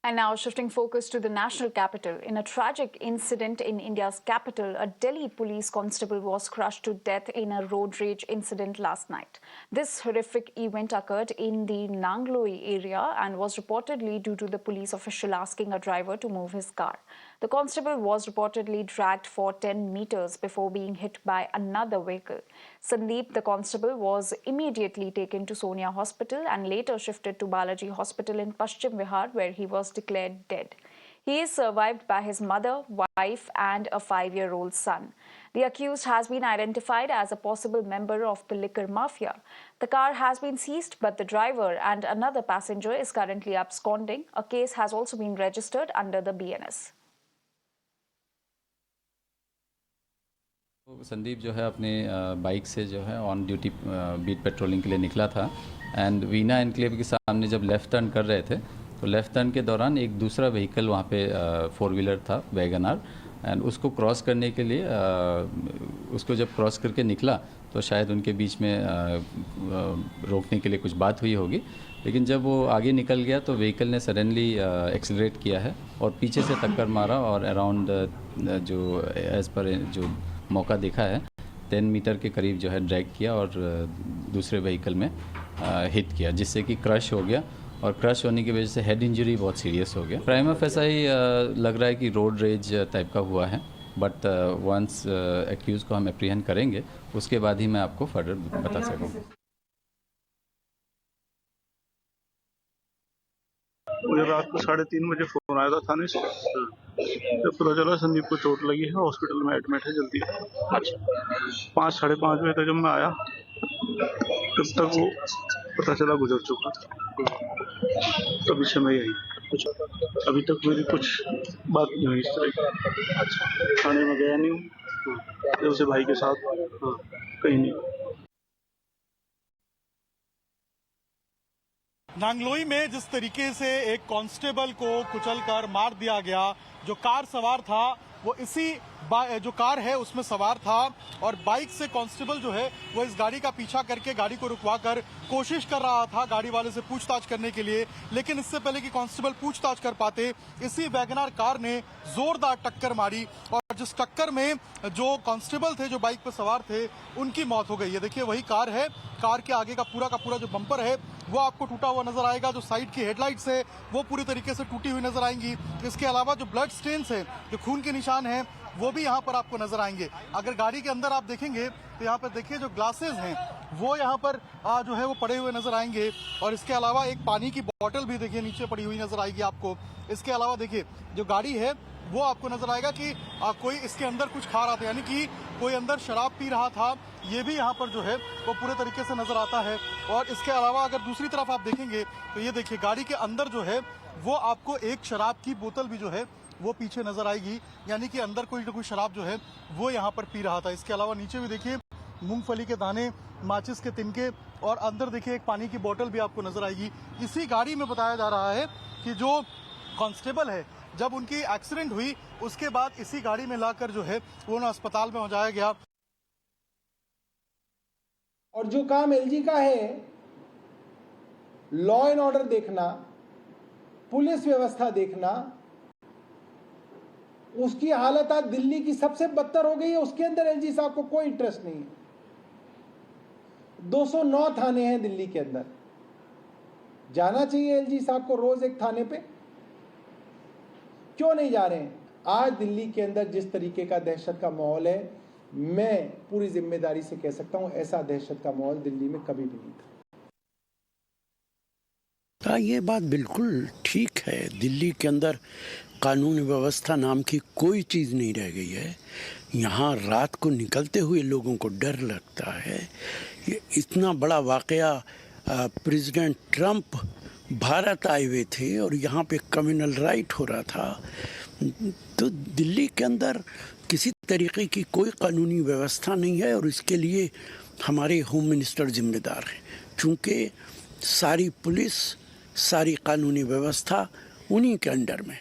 And now shifting focus to the national capital. In a tragic incident in India's capital, a Delhi police constable was crushed to death in a road rage incident last night. This horrific event occurred in the Nangloi area and was reportedly due to the police official asking a driver to move his car. The constable was reportedly dragged for 10 meters before being hit by another vehicle. Sandeep, the constable, was immediately taken to Sonia Hospital and later shifted to Balaji Hospital in Paschim Vihar, where he was declared dead. He is survived by his mother, wife, and a 5-year-old son. The accused has been identified as a possible member of the liquor mafia. The car has been seized, but the driver and another passenger is currently absconding. A case has also been registered under the BNS. Sandeep जो है अपने bike से जो है on duty beat patrolling के लिए निकला था एंड वीना एनक्लेव के सामने जब लेफ़्ट टर्न कर रहे थे तो लेफ़्ट टर्न के दौरान एक दूसरा व्हीकल वहाँ पे 4-व्हीलर था वैगनआर एंड उसको क्रॉस करने के लिए उसको जब क्रॉस करके निकला तो शायद उनके बीच में रोकने के लिए कुछ बात हुई होगी, लेकिन जब वो आगे निकल गया तो व्हीकल ने सडनली एक्सीलरेट किया है और पीछे से टक्कर मारा और अराउंड जो एज़ पर जो मौका देखा है 10 मीटर के करीब जो है ड्रैग किया और दूसरे व्हीकल में हिट किया, जिससे कि क्रश हो गया और क्रश होने की वजह से हेड इंजरी बहुत सीरियस हो गया। प्राइम ऑफ ऐसा ही लग रहा है कि रोड रेज टाइप का हुआ है, बट वंस एक्यूज को हम एप्रीहेंड करेंगे उसके बाद ही मैं आपको फर्दर बता सकूँगा। मुझे रात को 3:30 बजे फ़ोन आया था थाने से, जब पता चला संदीप को चोट लगी है, हॉस्पिटल में एडमिट है, जल्दी 5-5:30 बजे तक जब मैं आया तब तक वो पता चला गुजर चुका था। तभी से मैं यही, अभी तक मेरी कुछ बात नहीं हुई इस तरह की। थाने में गया नहीं हूँ, उसे भाई के साथ कहीं नहीं। नांगलोई में जिस तरीके से एक कांस्टेबल को कुचलकर मार दिया गया, जो कार सवार था वो इसी जो कार है उसमें सवार था और बाइक से कांस्टेबल जो है वो इस गाड़ी का पीछा करके गाड़ी को रुकवाकर कोशिश कर रहा था गाड़ी वाले से पूछताछ करने के लिए, लेकिन इससे पहले कि कांस्टेबल पूछताछ कर पाते इसी वैगनआर कार ने जोरदार टक्कर मारी और जिस टक्कर में जो कांस्टेबल थे जो बाइक पर सवार थे उनकी मौत हो गई है। देखिए वही कार है, कार के आगे का पूरा जो बम्पर है वो आपको टूटा हुआ नजर आएगा, जो साइड की हेडलाइट्स है वो पूरी तरीके से टूटी हुई नजर आएंगी। इसके अलावा जो ब्लड स्टेन्स है, जो खून के निशान हैं, वो भी यहाँ पर आपको नजर आएंगे। अगर गाड़ी के अंदर आप देखेंगे तो यहाँ पर देखिए जो ग्लासेस हैं वो यहाँ पर जो है वो पड़े हुए नजर आएंगे और इसके अलावा एक पानी की बोतल भी देखिए नीचे पड़ी हुई नजर आएगी आपको। इसके अलावा देखिए जो गाड़ी है वो आपको नजर आएगा कि कोई इसके अंदर कुछ खा रहा था, यानी कि कोई अंदर शराब पी रहा था, ये भी यहाँ पर जो है वो पूरे तरीके से नजर आता है। और इसके अलावा अगर दूसरी तरफ आप देखेंगे तो ये देखिए गाड़ी के अंदर जो है वो आपको एक शराब की बोतल भी जो है वो पीछे नजर आएगी, यानी कि अंदर कोई ना कोई शराब जो है वो यहाँ पर पी रहा था। इसके अलावा नीचे भी देखिए मूंगफली के दाने, माचिस के तिनके और अंदर देखिए एक पानी की बोतल भी आपको नजर आएगी। इसी गाड़ी में बताया जा रहा है कि जो कांस्टेबल है जब उनकी एक्सीडेंट हुई उसके बाद इसी गाड़ी में लाकर जो है वो अस्पताल में पहुंचाया गया। और जो काम एलजी का है, लॉ एंड ऑर्डर देखना, पुलिस व्यवस्था देखना, उसकी हालत आज दिल्ली की सबसे बदतर हो गई है। उसके अंदर एलजी साहब को कोई इंटरेस्ट नहीं है। 209 थाने हैं दिल्ली के अंदर, जाना चाहिए एलजी साहब को रोज एक थाने पे, क्यों नहीं जा रहे हैं? आज दिल्ली के अंदर जिस तरीके का दहशत का माहौल है, मैं पूरी जिम्मेदारी से कह सकता हूं ऐसा दहशत का माहौल दिल्ली में कभी भी नहीं था। ये बात बिल्कुल ठीक है। दिल्ली के अंदर कानून व्यवस्था नाम की कोई चीज़ नहीं रह गई है। यहाँ रात को निकलते हुए लोगों को डर लगता है। ये इतना बड़ा वाकया, प्रेसिडेंट ट्रंप भारत आए हुए थे और यहाँ पे कम्युनल राइट हो रहा था, तो दिल्ली के अंदर किसी तरीके की कोई कानूनी व्यवस्था नहीं है और इसके लिए हमारे होम मिनिस्टर जिम्मेदार हैं, क्योंकि सारी पुलिस, सारी कानूनी व्यवस्था उन्हीं के अंडर में।